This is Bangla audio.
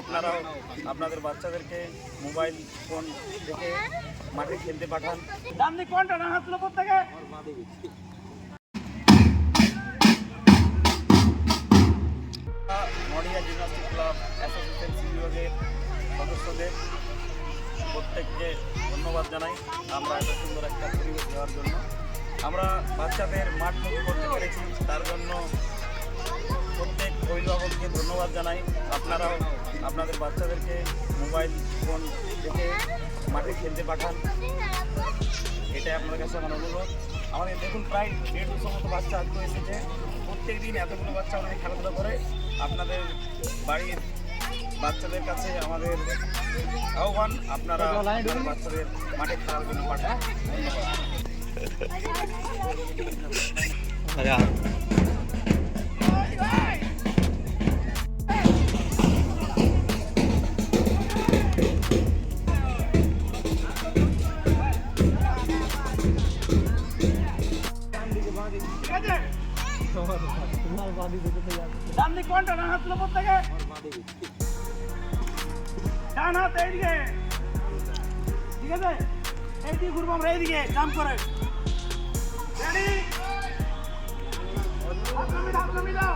আপনারাও আপনাদের বাচ্চাদেরকে মোবাইল ফোন দেখে মাঠে খেলতে পাঠান। নডিহা জিমন্যাস্টিক ক্লাব অ্যাসোসিয়েশন বিভাগের সদস্যদের প্রত্যেককে ধন্যবাদ জানাই আমরা এত সুন্দর একটা পরিবেশ দেওয়ার জন্য। আমরা বাচ্চাদের মাঠমুখী করতে পেরেছি, তার জন্য প্রত্যেক অভিভাবককে ধন্যবাদ জানাই। আপনারাও আপনাদের বাচ্চাদেরকে মোবাইল ফোন দেখে মাঠে খেলতে পাঠান, এটাই আপনাদের কাছে আমার অনুরোধ। আমাদের দেখুন প্রায় 150 মতো বাচ্চা আগ্রহ এসেছে, প্রত্যেক দিন এতগুলো বাচ্চা আমাদের খেলাধুলা করে। আপনাদের বাড়ির বাচ্চাদের কাছে আমাদের আহ্বান, আপনারা আপনাদের বাচ্চাদের মাঠে খেলার জন্য পাঠান। ধন্যবাদ। ডান হাত এইদিকে, ঠিক আছে? এইদিকে ঘুরবো আমরা, এইদিকে জাম্প করে। রেডি? হাত নামিয়ে দাও।